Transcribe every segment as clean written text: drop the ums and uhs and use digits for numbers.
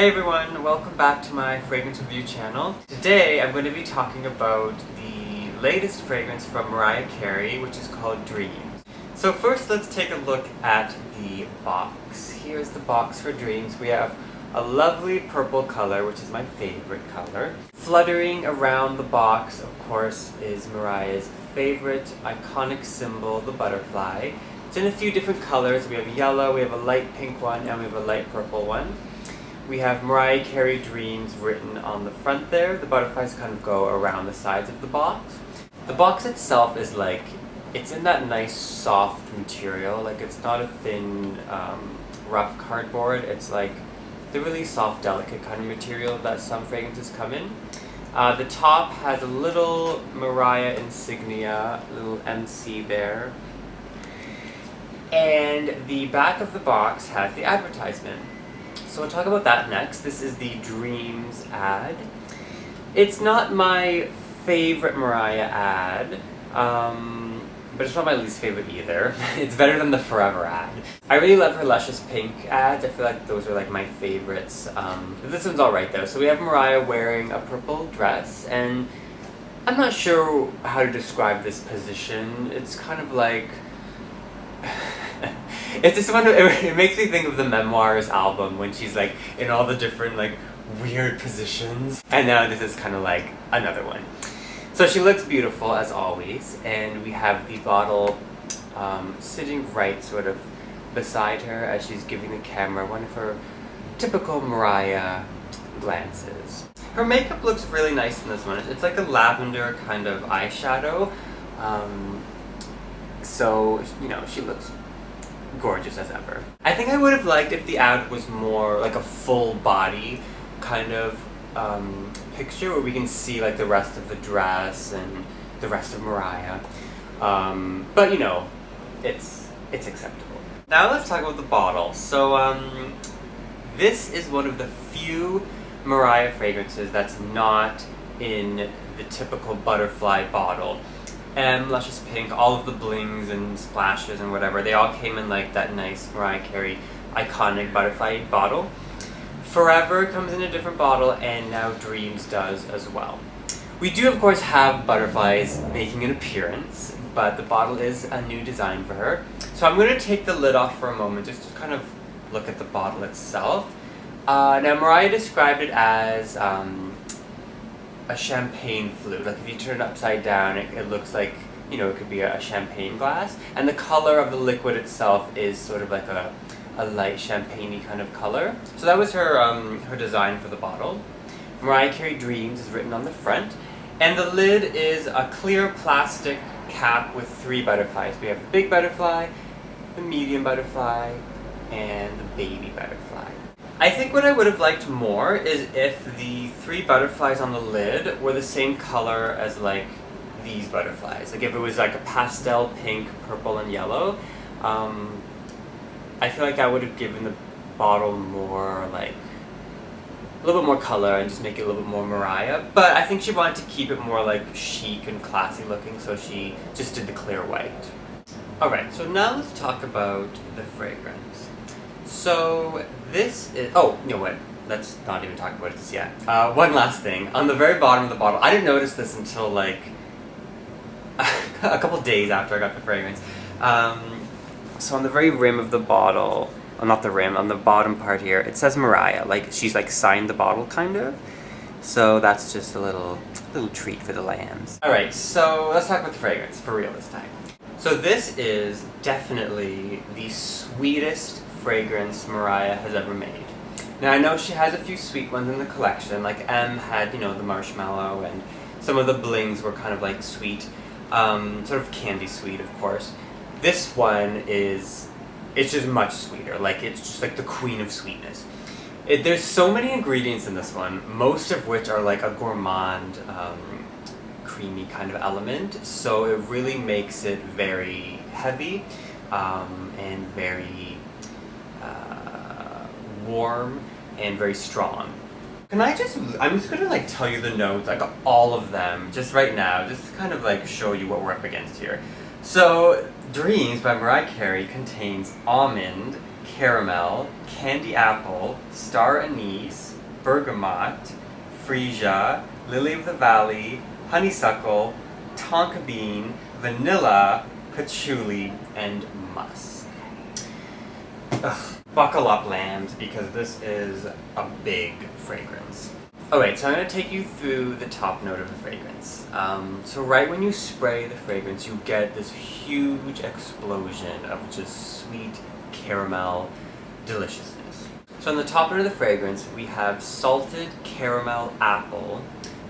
Hey everyone, welcome back to my fragrance review channel. Today I'm going to be talking about the latest fragrance from Mariah Carey, which is called Dreams. So first let's take a look at the box. Here's the box for Dreams. We have a lovely purple color, which is my favorite color. Fluttering around the box, of course, is Mariah's favorite iconic symbol, the butterfly. It's in a few different colors. We have yellow, we have a light pink one, and we have a light purple one. We have Mariah Carey Dreams written on the front there. The butterflies kind of go around the sides of the box. The box itself is like, it's in that nice soft material. Like it's not a thin, rough cardboard. It's like the really soft, delicate kind of material that some fragrances come in. The top has a little Mariah insignia, a little MC there. And the back of the box has the advertisement. So we'll talk about that next. This is the Dreams ad. It's not my favorite Mariah ad, but it's not my least favorite either. It's better than the Forever ad. I really love her Luscious Pink ads. I feel like those are like my favorites. This one's alright though. So we have Mariah wearing a purple dress, and I'm not sure how to describe this position. It's kind of like... It's just one of, it makes me think of the Memoirs album when she's like in all the different like weird positions. And now this is kind of like another one. So she looks beautiful as always, and we have the bottle sitting right sort of beside her as she's giving the camera one of her typical Mariah glances. Her makeup looks really nice in this one. It's like a lavender kind of eyeshadow. So, you know, she looks gorgeous as ever. I think I would have liked if the ad was more like a full body kind of picture where we can see like the rest of the dress and the rest of Mariah. But you know, it's acceptable. Now let's talk about the bottle. So this is one of the few Mariah fragrances that's not in the typical butterfly bottle. Luscious Pink, all of the blings and splashes and whatever, they all came in like that nice Mariah Carey iconic butterfly bottle. Forever comes in a different bottle, and now Dreams does as well. We do of course have butterflies making an appearance, but the bottle is a new design for her. So I'm going to take the lid off for a moment just to kind of look at the bottle itself. Now Mariah described it as a champagne flute. Like if you turn it upside down, it looks like, you know, it could be a champagne glass. And the color of the liquid itself is sort of like a light champagne-y kind of color. So that was her design for the bottle. Mariah Carey Dreams is written on the front. And the lid is a clear plastic cap with 3 butterflies. We have the big butterfly, the medium butterfly, and the baby butterfly. I think what I would have liked more is if the 3 butterflies on the lid were the same color as like these butterflies. Like if it was like a pastel pink, purple, and yellow. I feel like I would have given the bottle more like a little bit more color and just make it a little bit more Mariah. But I think she wanted to keep it more like chic and classy looking, so she just did the clear white. Alright, so now let's talk about the fragrance. So this is, oh, you know what, let's not even talk about this yet. One last thing, on the very bottom of the bottle, I didn't notice this until like a couple days after I got the fragrance. So on the very rim of the bottle, well, not the rim, on the bottom part here, it says Mariah, like she's like signed the bottle kind of. So that's just a little treat for the lambs. Alright, so let's talk about the fragrance for real this time. So this is definitely the sweetest fragrance Mariah has ever made. Now I know she has a few sweet ones in the collection, like M had, you know, the marshmallow, and some of the blings were kind of like sweet, sort of candy sweet of course. This one it's just much sweeter, like it's just like the queen of sweetness. There's so many ingredients in this one, most of which are like a gourmand, creamy kind of element, so it really makes it very heavy and very warm and very strong. I'm just gonna like tell you the notes, like all of them, just right now, just to kind of like show you what we're up against here. So, Dreams by Mariah Carey contains almond, caramel, candy apple, star anise, bergamot, freesia, lily of the valley, honeysuckle, tonka bean, vanilla, patchouli, and musk. Ugh. Buckle up, lambs, because this is a big fragrance. Alright, so I'm going to take you through the top note of the fragrance. So right when you spray the fragrance, you get this huge explosion of just sweet caramel deliciousness. So on the top note of the fragrance, we have salted caramel apple,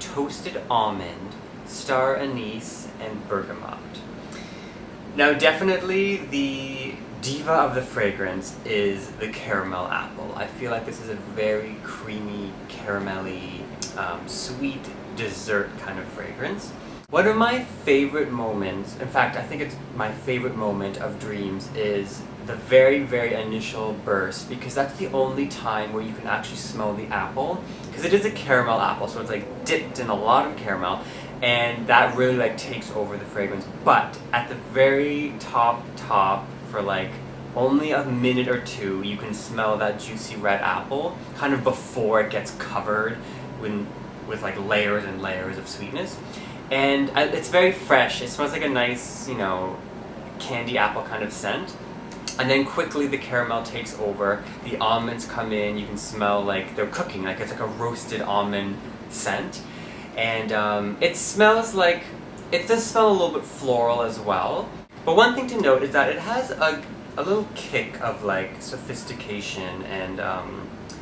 toasted almond, star anise, and bergamot. Now definitely the diva of the fragrance is the caramel apple. I feel like this is a very creamy, caramelly, sweet dessert kind of fragrance. One of my favorite moments, in fact I think it's my favorite moment of Dreams, is the very, very initial burst, because that's the only time where you can actually smell the apple, because it is a caramel apple, so it's like dipped in a lot of caramel, and that really like takes over the fragrance. But at the very top for like only a minute or two, you can smell that juicy red apple kind of before it gets covered with like layers and layers of sweetness. And it's very fresh. It smells like a nice, you know, candy apple kind of scent. And then quickly the caramel takes over, the almonds come in, you can smell like they're cooking, like it's like a roasted almond scent. And it smells like, it does smell a little bit floral as well. But one thing to note is that it has a little kick of like sophistication and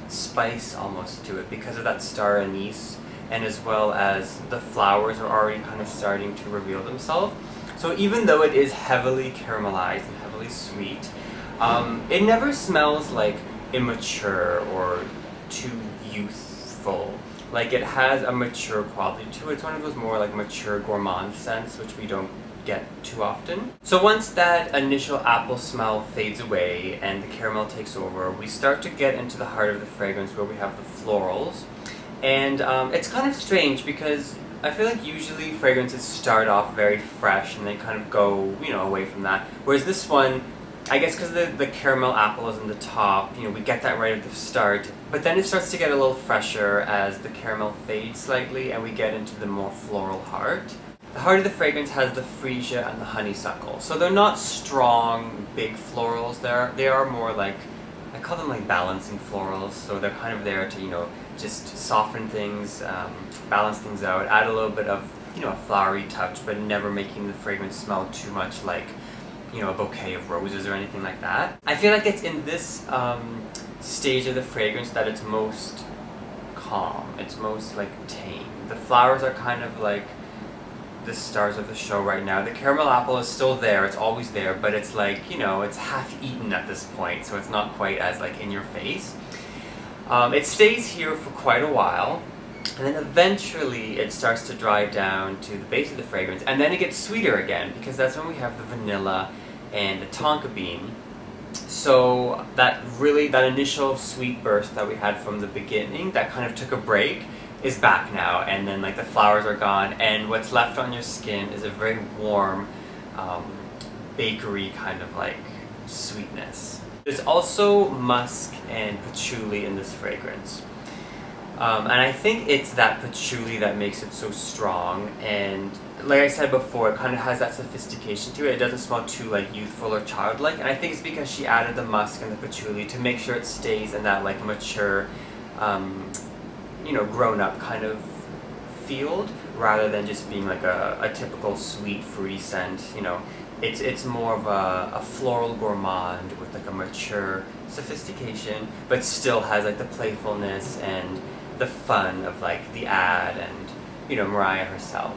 spice almost to it because of that star anise, and as well as the flowers are already kind of starting to reveal themselves. So even though it is heavily caramelized and heavily sweet, it never smells like immature or too youthful. Like it has a mature quality to it. It's one of those more like mature gourmand scents, which we don't get too often. So once that initial apple smell fades away and the caramel takes over, we start to get into the heart of the fragrance where we have the florals. And it's kind of strange because I feel like usually fragrances start off very fresh and they kind of go, you know, away from that. Whereas this one, I guess because the caramel apple is in the top, you know, we get that right at the start. But then it starts to get a little fresher as the caramel fades slightly and we get into the more floral heart. The heart of the fragrance has the freesia and the honeysuckle. So they're not strong, big florals. They are more like, I call them like balancing florals. So they're kind of there to, you know, just soften things, balance things out, add a little bit of, you know, a flowery touch, but never making the fragrance smell too much like, you know, a bouquet of roses or anything like that. I feel like it's in this stage of the fragrance that it's most calm. It's most like tame. The flowers are kind of like the stars of the show right now. The caramel apple is still there, it's always there, but it's like, you know, it's half eaten at this point, so it's not quite as like in your face. It stays here for quite a while, and then eventually it starts to dry down to the base of the fragrance, and then it gets sweeter again, because that's when we have the vanilla and the tonka bean. So that initial sweet burst that we had from the beginning, that kind of took a break, is back now, and then like the flowers are gone, and what's left on your skin is a very warm, bakery kind of like sweetness. There's also musk and patchouli in this fragrance. And I think it's that patchouli that makes it so strong, and like I said before, it kind of has that sophistication to it. It doesn't smell too like youthful or childlike, and I think it's because she added the musk and the patchouli to make sure it stays in that like mature, you know, grown-up kind of field, rather than just being like a typical sweet fruity scent. You know, it's more of a floral gourmand with like a mature sophistication, but still has like the playfulness and the fun of like the ad and, you know, Mariah herself.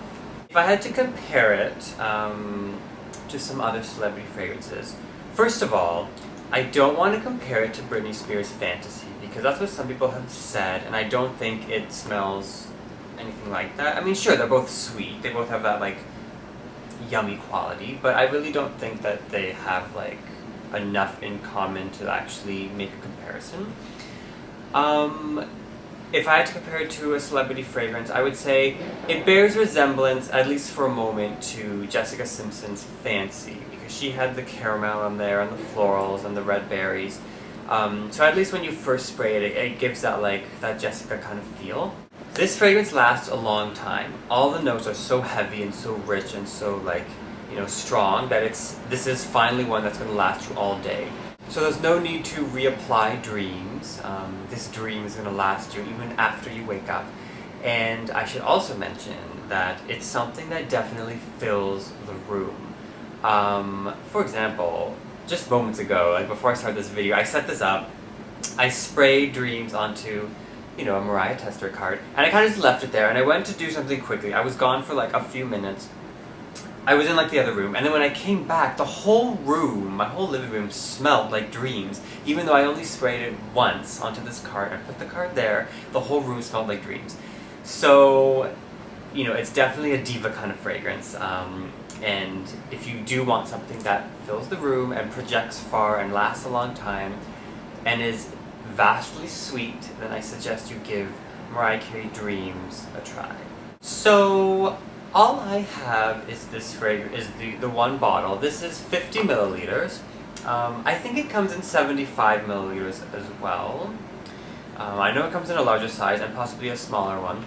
If I had to compare it to some other celebrity fragrances, first of all, I don't want to compare it to Britney Spears' Fantasy, because that's what some people have said, and I don't think it smells anything like that. I mean, sure, they're both sweet, they both have that like yummy quality, but I really don't think that they have like enough in common to actually make a comparison. If I had to compare it to a celebrity fragrance, I would say it bears resemblance, at least for a moment, to Jessica Simpson's Fancy, because she had the caramel in there and the florals and the red berries. So at least when you first spray it, it gives that that Jessica kind of feel. This fragrance lasts a long time. All the notes are so heavy and so rich and so strong that this is finally one that's going to last you all day. So there's no need to reapply Dreams. This Dream is going to last you even after you wake up. And I should also mention that it's something that definitely fills the room. For example, just moments ago, before I started this video, I set this up. I sprayed Dreams onto a Mariah tester card, and I kind of just left it there, and I went to do something quickly. I was gone for a few minutes. I was in the other room, and then when I came back, the whole room, my whole living room, smelled like Dreams. Even though I only sprayed it once onto this card, I put the card there, the whole room smelled like Dreams. So, it's definitely a diva kind of fragrance, and if you do want something that fills the room and projects far and lasts a long time, and is vastly sweet, then I suggest you give Mariah Carey Dreams a try. So, all I have is this fragrance, is the one bottle. This is 50 milliliters. I think it comes in 75 milliliters as well. I know it comes in a larger size and possibly a smaller one.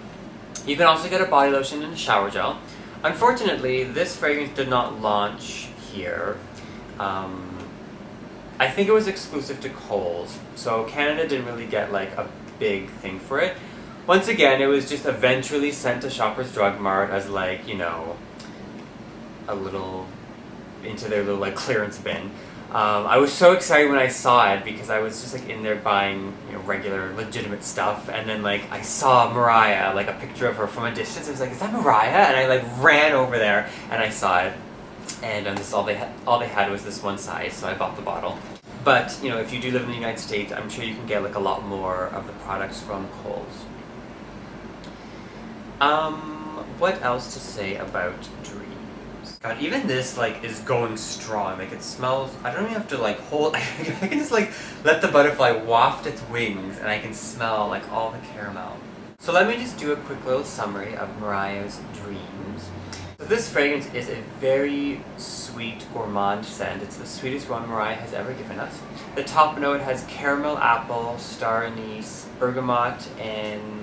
You can also get a body lotion and a shower gel. Unfortunately, this fragrance did not launch here. I think it was exclusive to Kohl's, so Canada didn't really get a big thing for it. Once again, it was just eventually sent to Shoppers Drug Mart as a little, into their little clearance bin. I was so excited when I saw it because I was just in there buying regular legitimate stuff, and then I saw Mariah, a picture of her from a distance. I was like, is that Mariah? And I ran over there and I saw it, and this all they had was this one size, so I bought the bottle. But if you do live in the United States, I'm sure you can get a lot more of the products from Kohl's. What else to say about Dreams? God, even this is going strong. It smells. I don't even have to hold. I can just let the butterfly waft its wings, and I can smell all the caramel. So let me just do a quick little summary of Mariah's Dreams. So this fragrance is a very sweet gourmand scent. It's the sweetest one Mariah has ever given us. The top note has caramel, apple, star anise, bergamot, and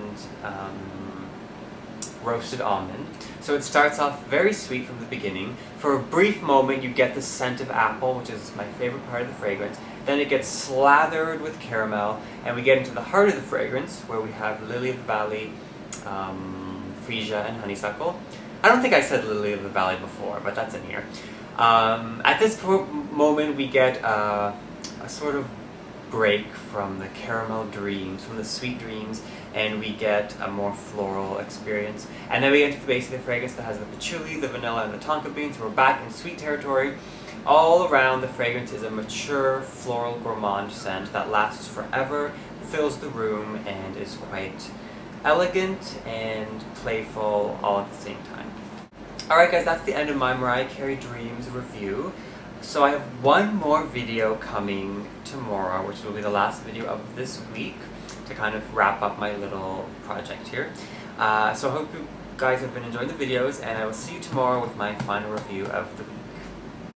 roasted almond. So it starts off very sweet from the beginning. For a brief moment you get the scent of apple, which is my favorite part of the fragrance. Then it gets slathered with caramel, and we get into the heart of the fragrance where we have lily of the valley, freesia, and honeysuckle. I don't think I said lily of the valley before, but that's in here. At this moment we get a sort of break from the caramel dreams, from the sweet dreams, and we get a more floral experience. And then we get to the base of the fragrance that has the patchouli, the vanilla, and the tonka beans. We're back in sweet territory. All around the fragrance is a mature floral gourmand scent that lasts forever, fills the room, and is quite elegant and playful all at the same time. Alright guys, that's the end of my Mariah Carey Dreams review. So I have one more video coming tomorrow, which will be the last video of this week, to kind of wrap up my little project here. So I hope you guys have been enjoying the videos, and I will see you tomorrow with my final review of the